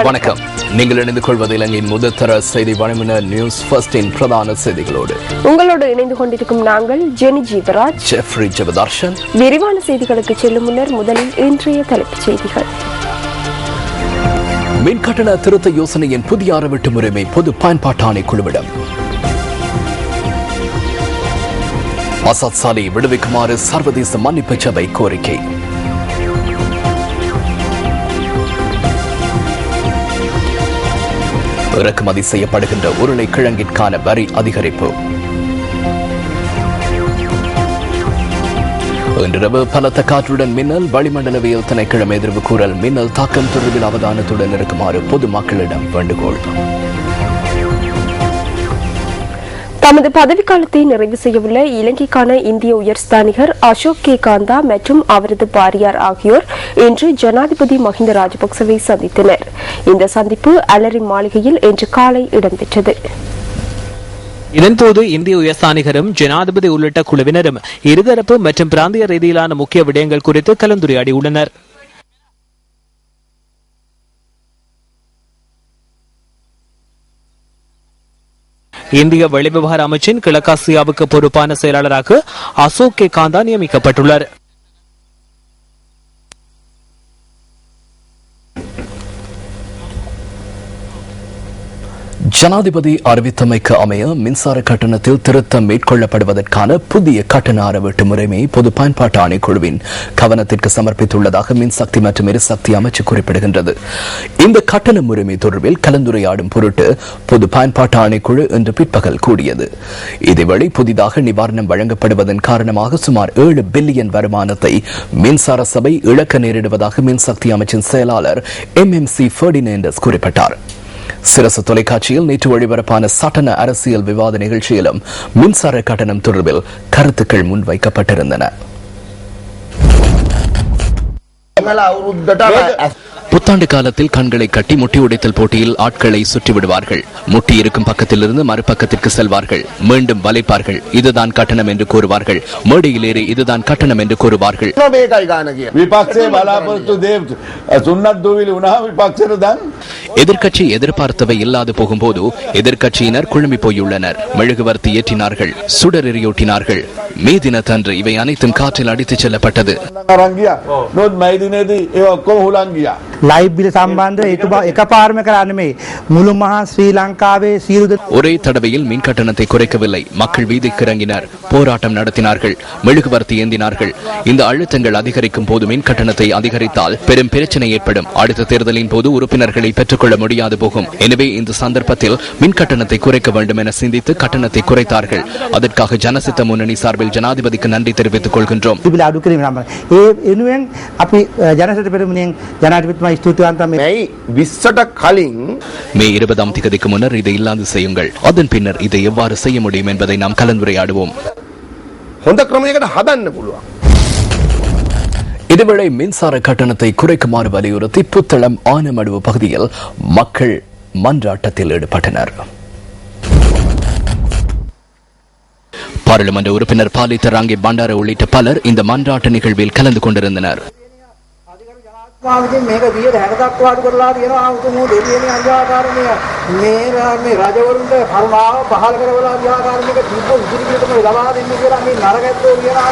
வணக்கம். நீங்கள் இணைந்து கொள்வது இலங்கையின் முதற்தர செய்தி வழங்குனர் நியூஸ் ஃபர்ஸ்டின் பிரதான செய்திகளோடு உங்களோடு இணைந்து கொண்டிருக்கும் நாங்கள் ஜெனி ஜீவராஜ், ஜெஃப்ரி ஜெபதர்ஷன். விரிவான செய்திகளுக்கு செல்லும் முன்னர் முதலில் இன்றைய தலைப்புச் செய்திகள். மின்கட்டண திருத்த யோசனையின் புதிய அறவீட்டு முறைமை பொது பயன்பாட்டு ஆணைக்குழுவிடம். அசாத் சாலை விடுவிக்குமாறு சர்வதேச மன்னிப்பு சபை கோரிக்கை. இறக்குமதி செய்யப்படுகின்ற உருளைக்கிழங்கிற்கான வரி அதிகரிப்பு. இன்றிரவு பலத்த காற்றுடன் மின்னல், வளிமண்டலவியல் திணைக்களம் எதிர்வு கூறல். மின்னல் தாக்கம் தொடர்பில் அவதானத்துடன் இருக்குமாறு பொதுமக்களிடம் வேண்டுகோள். தமது பதவிக்காலத்தை நிறைவு செய்யவுள்ள இலங்கைக்கான இந்திய உயர்ஸ்தானிகர் அசோக் கே காந்தா மற்றும் அவரது பாரியார் ஆகியோர் இன்று ஜனாதிபதி மஹிந்த ராஜபக்சவை சந்தித்தனர். இந்த சந்திப்பு அலரி மாளிகையில் இன்று காலை இடம்பெற்றது. இதன்போது இந்திய உயர்ஸ்தானிகரும் ஜனாதிபதி உள்ளிட்ட குழுவினரும் இருதரப்பு மற்றும் பிராந்திய ரீதியிலான முக்கிய விடயங்கள் குறித்து கலந்துரையாடியுள்ளனர். இந்திய வெளிவிவகார அமைச்சின் கிழக்காசியாவுக்கு பொறுப்பான செயலாளராக அசோக் கே காந்தா நியமிக்கப்பட்டுள்ளார். ஜனாதிபதி அறிவித்தமைக்கு அமைய மின்சார கட்டணத்தில் திருத்தம் மேற்கொள்ளப்படுவதற்கான புதிய கட்டண அறவீட்டு முறைமை பொது பயன்பாட்டு ஆணைக்குழுவின் கவனத்திற்கு சமர்ப்பித்துள்ளதாக மின்சக்தி மற்றும் எரிசக்தி அமைச்சு குறிப்பிடுகின்றது. இந்த கட்டண முறைமை தொடர்பில் கலந்துரையாடும் பொருட்டு பொது பயன்பாட்டு ஆணைக்குழு இன்று பிற்பகல் கூடியது. இதேவேளை புதிதாக நிவாரணம் வழங்கப்படுவதன் காரணமாக சுமார் 7 பில்லியன் வருமானத்தை மின்சார சபை இழக்க நேரிடுவதாக மின்சக்தி அமைச்சின் செயலாளர் MMC ஃபெர்டினேண்டஸ் குறிப்பிட்டார். சிரசு தொலைக்காட்சியில் நேற்று ஒளிபரப்பான சட்டன அரசியல் விவாத நிகழ்ச்சியிலும் மின்சார கட்டணம் தொடர்பில் கருத்துக்கள் முன்வைக்கப்பட்டிருந்தன. புத்தாண்டு காலத்தில் கண்களை கட்டி முட்டி உடைத்தல் போட்டியில் ஆட்களை சுற்றி விடுவார்கள். முட்டி இருக்கும் பக்கத்திலிருந்து மறுபக்கத்திற்கு செல்வார்கள், மீண்டும் வளைப்பார்கள். இதுதான் கட்டணம் என்று கூறுவார்கள். மேடையில் ஏறி இதுதான் கட்டணம் என்று கூறுவார்கள். எதிர்க்கட்சி எதிர்பார்த்தவை இல்லாது போகும்போது எதிர்க்கட்சியினர் குழம்பி போயுள்ளனர். மெழுகுவர்த்தி ஏற்றினார்கள், சுடர் எரியூட்டினார்கள். மே தினத்தன்று இவை அனைத்தும் காற்றில் அடித்துச் செல்லப்பட்டது. ஒரே தடவையில் மின் கட்டணத்தை குறைக்கவில்லை. மக்கள் வீதிக்கு இறங்கினர், போராட்டம் நடத்தினார்கள், மெழுகுவர்த்தி ஏந்தினார்கள். இந்த அழுத்தங்கள் அதிகரிக்கும் போது மின் கட்டணத்தை அதிகரித்தால் பெரும் பிரச்சனை ஏற்படும். அடுத்த தேர்தலின் போது உறுப்பினர்களை பெற்றுக்கொள்ள முடியாது போகும். எனவே இந்த சந்தர்ப்பத்தில் மின் கட்டணத்தை குறைக்க வேண்டும் என சிந்தித்து கட்டணத்தை குறைத்தார்கள். அதற்காக ஜனசித்த முன்னணி சார்பில் ஜனாதிபதிக்கு நன்றி தெரிவித்துக் கொள்கின்றோம். மே 20ஆம் தேதிக்கு முன்னர் இதை இல்லாது செய்யுங்கள். அதன் பின்னர் இதை எவ்வாறு செய்ய முடியும் என்பதை நாம் கலந்துரையாடுவோம். இதுவேளை மின்சார கட்டணத்தை குறைக்குமாறு வலியுறுத்தி புத்தளம் ஆனமடுவு பகுதியில் மக்கள் மன்றாட்டத்தில் ஈடுபட்டனர். பாராளுமன்ற உறுப்பினர் பாலித்தராங்கே பண்டார உள்ளிட்ட பலர் இந்த மன்றாட்ட நிகழ்வில் கலந்து கொண்டிருந்தனர். මේක 160ක් වාඩි කරලා තියෙනවා ආතුමෝ දෙවියනේ අන්‍යාකාරණය මේ රජවරුන්ට කරුණාව පහල කරවලා අන්‍යාකාරණයක තිබ්බ ඉදිරියටම ලබා දෙන්න කියලා මේ නරකැත්තෝ කියනවා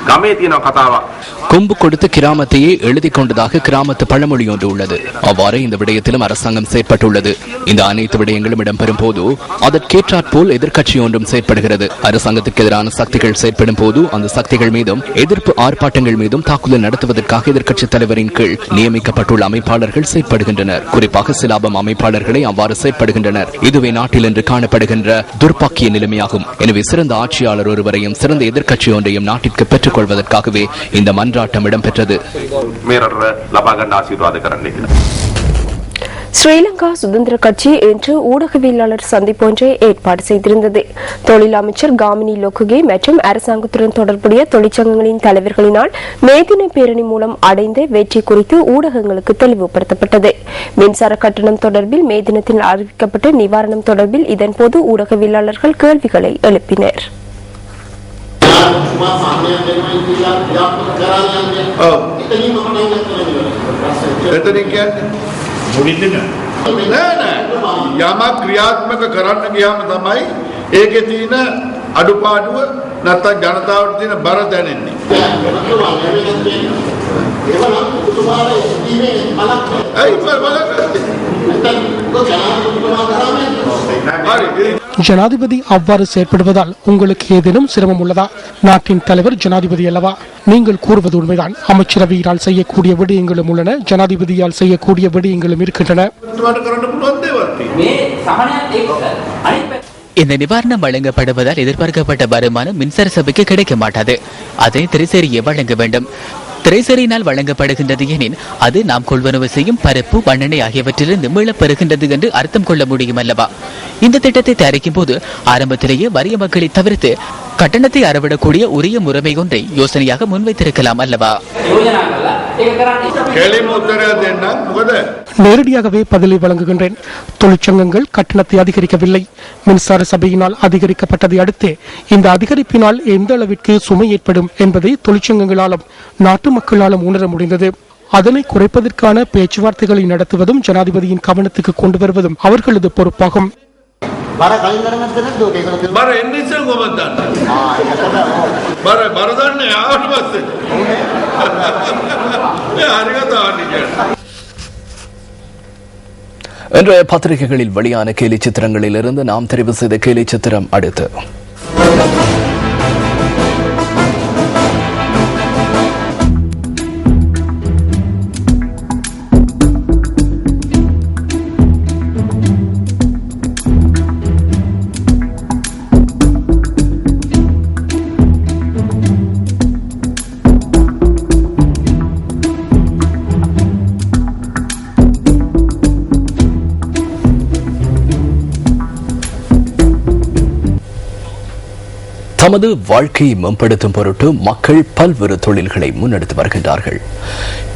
ගමේ තියෙන කතාවක්. கொம்பு கொடுத்து கிராமத்தையே எழுதி கொண்டதாக கிராமத்து பழமொழி ஒன்று உள்ளது. அவ்வாறு இந்த விடயத்திலும் அரசாங்கம் செயற்பட்டுள்ளது. இந்த அனைத்து விடயங்களும் இடம்பெறும் போது அதற்கேற்றாற்போல் எதிர்க்கட்சி ஒன்றும் செயற்படுகிறது. அரசாங்கத்திற்கு எதிரான சக்திகள் செயற்படும் போது அந்த சக்திகள் மீதும் எதிர்ப்பு ஆர்ப்பாட்டங்கள் மீதும் தாக்குதல் நடத்துவதற்காக எதிர்க்கட்சி தலைவரின் கீழ் நியமிக்கப்பட்டுள்ள அமைப்பாளர்கள் செயற்படுகின்றனர். குறிப்பாக சிலாபம் அமைப்பாளர்களை அவ்வாறு செயற்படுகின்றனர். இதுவே நாட்டில் இன்று காணப்படுகின்ற துர்ப்பாக்கிய நிலைமையாகும். எனவே சிறந்த ஆட்சியாளர் ஒருவரையும் சிறந்த எதிர்க்கட்சி ஒன்றையும் நாட்டிற்கு பெற்றுக் கொள்வதற்காகவே இந்த மன்றாட்டம் இடம்பெற்றது. ஸ்ரீலங்கா சுதந்திர கட்சி இன்று ஊடகவியலாளர் சந்திப்பு ஒன்றை ஏற்பாடு செய்திருந்தது. தொழில் அமைச்சர் காமினி லோக்குகே மற்றும் அரசாங்கத்துடன் தொடர்புடைய தொழிற்சங்கங்களின் தலைவர்களினால் மேதின பேரணி மூலம் அடைந்த வெற்றி குறித்து ஊடகங்களுக்கு தெளிவுபடுத்தப்பட்டது. மின்சார கட்டணம் தொடர்பில் மேதினத்தில் அறிவிக்கப்பட்ட நிவாரணம் தொடர்பில் இதன்போது ஊடகவியலாளர்கள் கேள்விகளை எழுப்பினர். යමක් ක්‍රියාත්මක කරන්න ගියාම තමයි ඒකේ තියෙන අඩුපාඩුව නැත්නම් ජනතාවට තියෙන බර දැනෙන්නේ. ஜனாதிபதி அவ்வாறு செயற்படுவதால் உங்களுக்கு ஏதேனும் சிரமம் உள்ளதா? நாட்டின் தலைவர் ஜனாதிபதி அல்லவா? நீங்கள் கூறுவது உண்மைதான். அமைச்சரவையால் செய்யக்கூடிய விடயங்களும் உள்ளன, ஜனாதிபதியால் செய்யக்கூடிய விடயங்களும் இருக்கின்றன. இந்த நிவாரணம் வழங்கப்படுவதால் எதிர்பார்க்கப்பட்ட வருமானம் மின்சார சபைக்கு கிடைக்க மாட்டாது. அதை திரைசேரியை வழங்க வேண்டும். திரைசேரியினால் வழங்கப்படுகின்றது எனின் அது நாம் கொள்வனவு செய்யும் பருப்பு, மண்ணெண்ணெய் ஆகியவற்றிலிருந்து மீளப் பெறுகின்றது என்று அர்த்தம் கொள்ள முடியும் அல்லவா? இந்த திட்டத்தை தயாரிக்கும் போது ஆரம்பத்திலேயே வறிய மக்களை தவிர்த்து கட்டணத்தை அறவிடக்கூடிய உரிய முறைமை ஒன்றை யோசனையாக முன்வைத்திருக்கலாம் அல்லவா? நேரடியாகவே பதிலை வழங்குகின்றேன். தொழிற்சங்கங்கள் கட்டணத்தை அதிகரிக்கவில்லை. மின்சார சபையினால் அதிகரிக்கப்பட்டதை அடுத்து இந்த அதிகரிப்பினால் எந்த அளவிற்கு சுமை ஏற்படும் என்பதை தொழிற்சங்கங்களாலும் நாட்டு மக்களாலும் உணர முடிந்தது. அதனை குறைப்பதற்கான பேச்சுவார்த்தைகளை நடத்துவதும் ஜனாதிபதியின் கவனத்துக்கு கொண்டு வருவதும் அவர்களது பொறுப்பாகும். இன்றைய பத்திரிகைகளில் வெளியான கேலி சித்திரங்களில் இருந்து நாம் தெரிவு செய்த கேலி சித்திரம் அடுத்து. தமது வாழ்க்கையை மேம்படுத்தும் பொருட்டு மக்கள் பல்வேறு தொழில்களை முன்னெடுத்து வருகின்றார்கள்.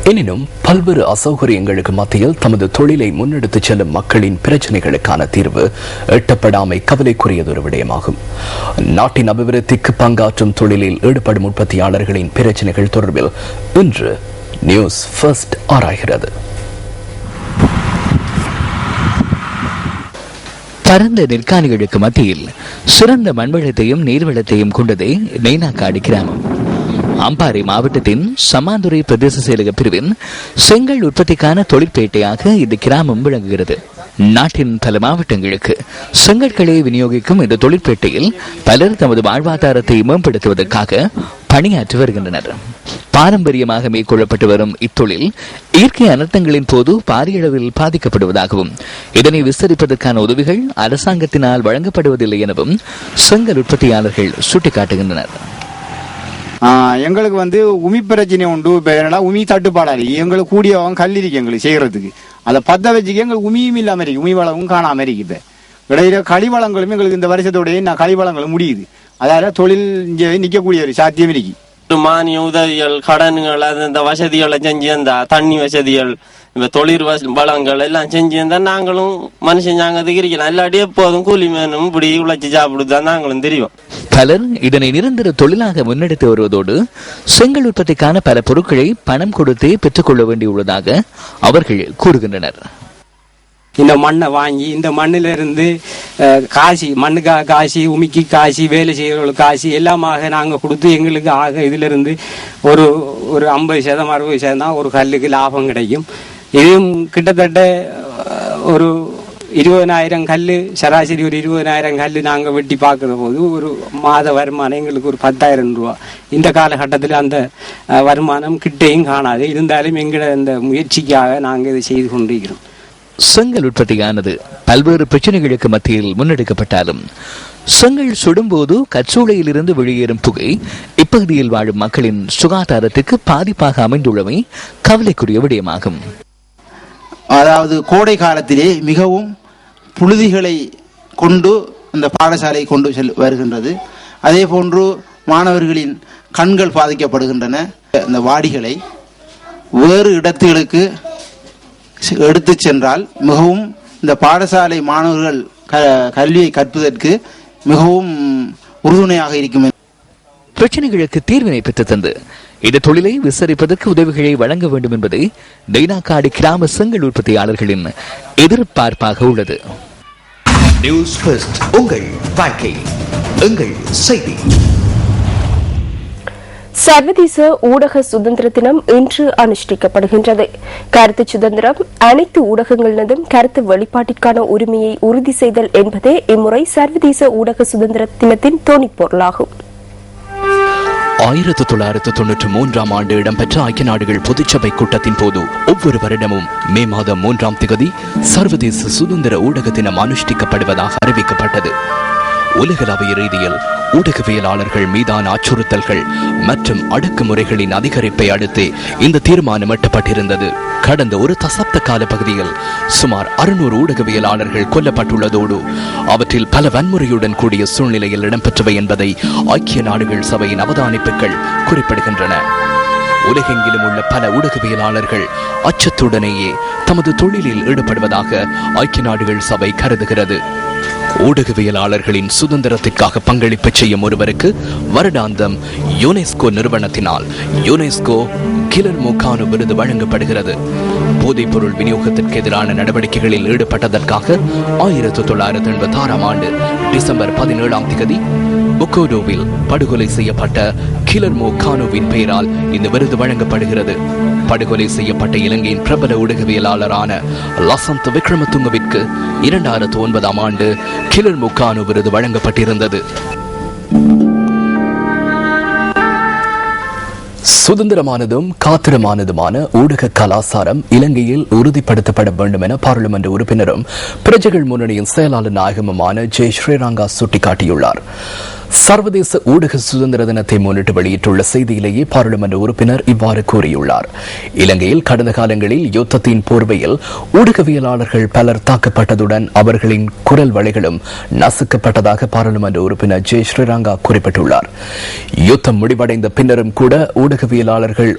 எனினும் பல்வேறு அசௌகரியங்களுக்கு மத்தியில் தமது தொழிலை முன்னெடுத்துச் செல்லும் மக்களின் பிரச்சனைகளுக்கான தீர்வு எட்டப்படாமை கவலைக்குரியதொரு விடயமாகும். நாட்டின் அபிவிருத்திக்கு பங்காற்றும் தொழிலில் ஈடுபடும் உற்பத்தியாளர்களின் பிரச்சனைகள் தொடர்பில் இன்று நியூஸ் ஃபர்ஸ்ட் ஆராய்கிறது. பரந்த நெற்காலிகளுக்கு மத்தியில் சிறந்த மண்வளத்தையும் நீர்வளத்தையும் கொண்டதே நெய்னாக்காடு கிராமம். அம்பாறை மாவட்டத்தின் சமாந்துறை பிரதேச செயலக பிரிவின் செங்கல் உற்பத்திக்கான தொழிற்பேட்டையாக இந்த கிராமம் விளங்குகிறது. நாட்டின் பல மாவட்டங்களுக்கு செங்கற்களை விநியோகிக்கும் இந்த தொழிற்பேட்டையில் பலர் தமது வாழ்வாதாரத்தை மேம்படுத்துவதற்காக பணியாற்றி வருகின்றனர். பாரம்பரியமாக மேற்கொள்ளப்பட்டு வரும் இத்தொழில் இயற்கை அனர்த்தங்களின் போது பாரிய அளவில் பாதிக்கப்படுவதாகவும் இதனை விஸ்தரிப்பதற்கான உதவிகள் அரசாங்கத்தினால் வழங்கப்படுவதில்லை எனவும் செங்கல் உற்பத்தியாளர்கள் சுட்டிக்காட்டுகின்றனர். எங்களுக்கு உமி பிரச்சனை உண்டு. உமி தட்டுப்பாடாது. எங்களுக்கு கூடியவங்க கல் இருக்கு எங்களுக்கு செய்யறதுக்கு. அதை பத்த வச்சுக்க எங்களுக்கு உமியும் இல்லாம இருக்கு. உமி வளமும் காணாம இருக்கு. இப்ப இடையில களிவளங்களும் எங்களுக்கு இந்த வருஷத்தோடய களிவளங்களும் முடியுது. அதால தொழில் நிக்கக்கூடிய ஒரு சாத்தியம் இருக்கு. மானிய உதவிகள், கடன்கள், அந்த வசதிகளை செஞ்சு இருந்தா, தண்ணி வசதிகள், இப்ப தொழில் வளங்கள் எல்லாம் செஞ்சு இருந்தா நாங்களும் மனுஷன் நாங்க இருக்கலாம். இல்லாட்டி எப்போதும் கூலி மேனும் இப்படி உழைச்சி சாப்பிடுதான் நாங்களும் தெரியும். பலர் இதனை நிரந்தர தொழிலாக முன்னெடுத்து வருவதோடு செங்கல் உற்பத்திக்கான பல பொருட்களை பணம் கொடுத்தே பெற்றுக்கொள்ள வேண்டியுள்ளதாக அவர்கள் கூறுகின்றனர். இந்த மண்ணை வாங்கி இந்த மண்ணில இருந்து காசி, மண்ணுக்காக காசி, உமிக்கு காசி, வேலை செய்யறவங்களுக்கு காசி எல்லாமாக நாங்கள் கொடுத்து எங்களுக்கு ஆக இதுல இருந்து ஒரு 50% 60% தான் ஒரு கல்லுக்கு லாபம் கிடைக்கும். இதுவும் கிட்டத்தட்ட ஒரு 20,000 கல்லு, சராசரி ஒரு 20,000 கல்லு நாங்கள் வெட்டி பார்க்குற போது ஒரு மாத வருமானம் எங்களுக்கு ஒரு 10,000 ரூபா. இந்த காலகட்டத்தில் அந்த வருமானம் கிட்டையும் காணாது. இருந்தாலும் எங்களோட இந்த முயற்சிக்காக நாங்கள் இதை செய்து கொண்டிருக்கிறோம். செங்கல் உற்பத்தியானது பல்வேறு பிரச்சனைகளுக்கு மத்தியில் முன்னெடுக்கப்பட்டாலும் செங்கல் சுடும்போது கச்சூளையில் இருந்து வெளியேறும் புகை இப்பகுதியில் வாழும் மக்களின் சுகாதாரத்துக்கு பாதிப்பாக அமைந்துள்ளமை கவலைக்குரிய விடயமாகும். அதாவது கோடை காலத்திலே மிகவும் புழுதிகளை கொண்டு அந்த பாடசாலை கொண்டு வருகின்றது. அதே போன்று மாணவர்களின் கண்கள் பாதிக்கப்படுகின்றன. அந்த வாடிகளை வேறு இடத்துகளுக்கு எடுத்து சென்றால் மிகவும் இந்த பாடசாலை மாணவர்கள் கல்வியை கற்பதற்கு மிகவும் உறுதுணையாக இருக்கும். பிரச்சனைகளுக்கு தீர்வினை பெற்று தந்து இந்த தொழிலை விசாரிப்பதற்கு உதவிகளை வழங்க வேண்டும் என்பது நெய்னாக்காடு கிராம செங்கல் உற்பத்தியாளர்களின் எதிர்பார்ப்பாக உள்ளது. நியூஸ் ஃபர்ஸ்ட், உங்கள் வாழ்க்கை எங்கள் செய்தி. சர்வதேச ஊடக சுதந்திர தினம் இன்று அனுஷ்டிக்கப்படுகின்றது. கருத்து சுதந்திரம், அனைத்து ஊடகங்களினதும் கருத்து வெளிப்பாட்டிற்கான உரிமையை உறுதி செய்தல் என்பதே இம்முறை சர்வதேச ஊடக சுதந்திர தினத்தின் தொனிப்பொருளாகும். 1993 ஆண்டு இடம்பெற்ற ஐக்கிய நாடுகள் பொதுச்சபை கூட்டத்தின் போது ஒவ்வொரு வருடமும் மே மாதம் 3ஆம் தேதி சர்வதேச சுதந்திர ஊடக தினம் அனுஷ்டிக்கப்படுவதாக அறிவிக்கப்பட்டது. உலகளாவிய ரீதியில் ஊடகவியலாளர்கள் மீதான அச்சுறுத்தல்கள் மற்றும் அடக்குமுறைகளின் அதிகரிப்பை அடுத்து இந்த தீர்மானம் எட்டப்பட்டிருந்தது. கடந்த ஒரு தசாப்த கால பகுதியில் சுமார் 600 ஊடகவியலாளர்கள் கொல்லப்பட்டுள்ளதோடு அவற்றில் பல வன்முறையுடன் கூடிய சூழ்நிலையில் இடம்பெற்றவை என்பதை ஐக்கிய நாடுகள் சபையின் அவதானிப்புகள் குறிப்பிடுகின்றன. உலகெங்கிலும் உள்ள பல ஊடகவியலாளர்கள் அச்சத்துடனேயே தமது தொழிலில் ஈடுபடுவதாக ஐக்கிய நாடுகள் சபை கருதுகிறது. ஊடகவியலாளர்களின் சுதந்திரத்திற்காக பங்களிப்பு செய்யும் ஒருவருக்கு வருடாந்தம் யுனெஸ்கோ நிறுவனத்தினால் யுனெஸ்கோ கிலர்மோ கானோ விருது வழங்கப்படுகிறது. போதைப்பொருள் விநியோகத்திற்கு எதிரான நடவடிக்கைகளில் ஈடுபட்டதற்காக 1986 ஆண்டு டிசம்பர் 17ஆம் தேதி புக்கோடோவில் படுகொலை செய்யப்பட்ட கிலர்மோ கானோவின் பெயரால் இந்த விருது வழங்கப்படுகிறது. படுகொலை செய்யப்பட்ட இலங்கையின் பிரபல ஊடகவியலாளரான லசந்த விக்ரமதுங்கவிற்கு 2009ஆம் ஆண்டு கிலர்மோ கானோ விருது வழங்கப்பட்டிருந்தது. சுதந்திரமானதும் காத்திரமானதுமான ஊடக கலாச்சாரம் இலங்கையில் உறுதிப்படுத்தப்பட வேண்டும் என பாராளுமன்ற உறுப்பினரும் பிரஜைகள் முன்னணியின் செயலாளர் நாயகமுமான ஜே ஸ்ரீரங்கா சுட்டிக்காட்டியுள்ளார். சர்வதேச ஊடக சுதந்திர தினத்தை முன்னிட்டு வெளியிட்டுள்ள செய்தியிலேயே பாராளுமன்ற உறுப்பினர் இவ்வாறு கூறியுள்ளார். இலங்கையில் கடந்த காலங்களில் யுத்தத்தின் போர்வையில் ஊடகவியலாளர்கள் பலர் தாக்கப்பட்டதுடன் அவர்களின் குரல் வளைகளும் நசுக்கப்பட்டதாக பாராளுமன்ற உறுப்பினர் ஜே ஸ்ரீரங்கா குறிப்பிட்டுள்ளார். யுத்தம் முடிவடைந்த பின்னரும் கூட ஊடகவியலாளர்கள்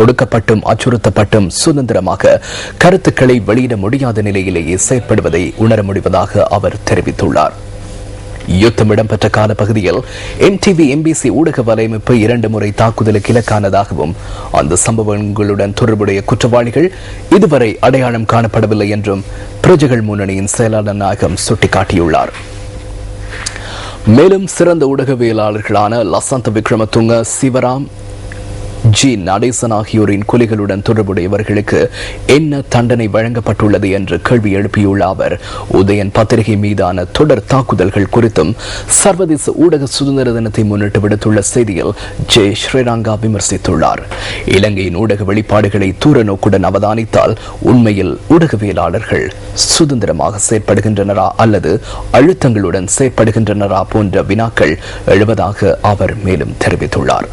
ஒடுக்கப்பட்டும் அச்சுறுத்தப்பட்டும் சுதந்திரமாக கருத்துக்களை வெளியிட முடியாத நிலையிலேயே செயற்படுவதை உணர முடிவதாக அவர் தெரிவித்துள்ளார். யுத்தம் இடம்பெற்ற காலப்பகுதியில் MTV MBC ஊடக வலையமைப்பு 2 முறை தாக்குதலுக்கு இலக்கானதாகவும் அந்த சம்பவங்களுடன் தொடர்புடைய குற்றவாளிகள் இதுவரை அடையாளம் காணப்படவில்லை என்றும் பிரஜைகள் முன்னணியின் செயலாளர் நாயகம் சுட்டிக்காட்டியுள்ளார். மேலும் சிறந்த ஊடகவியலாளர்களான லசந்த விக்ரமதுங்க, சிவராம் ஜி நடேசன் ஆகியோரின் கொலைகளுடன் தொடர்புடையவர்களுக்கு என்ன தண்டனை வழங்கப்பட்டுள்ளது என்று கேள்வி எழுப்பியுள்ள அவர் உதயன் பத்திரிகை மீதான தொடர் தாக்குதல்கள் குறித்தும் சர்வதேச ஊடக சுதந்திர தினத்தை முன்னிட்டு விடுத்துள்ள செய்தியில் ஜே ஸ்ரீரங்கா விமர்சித்துள்ளார். இலங்கையின் ஊடக வெளிப்பாடுகளை தூர நோக்குடன் அவதானித்தால் உண்மையில் ஊடகவியலாளர்கள் சுதந்திரமாக செயற்படுகின்றனரா அல்லது அழுத்தங்களுடன் செயற்படுகின்றனரா போன்ற வினாக்கள் எழுவதாக அவர் மேலும் தெரிவித்துள்ளார்.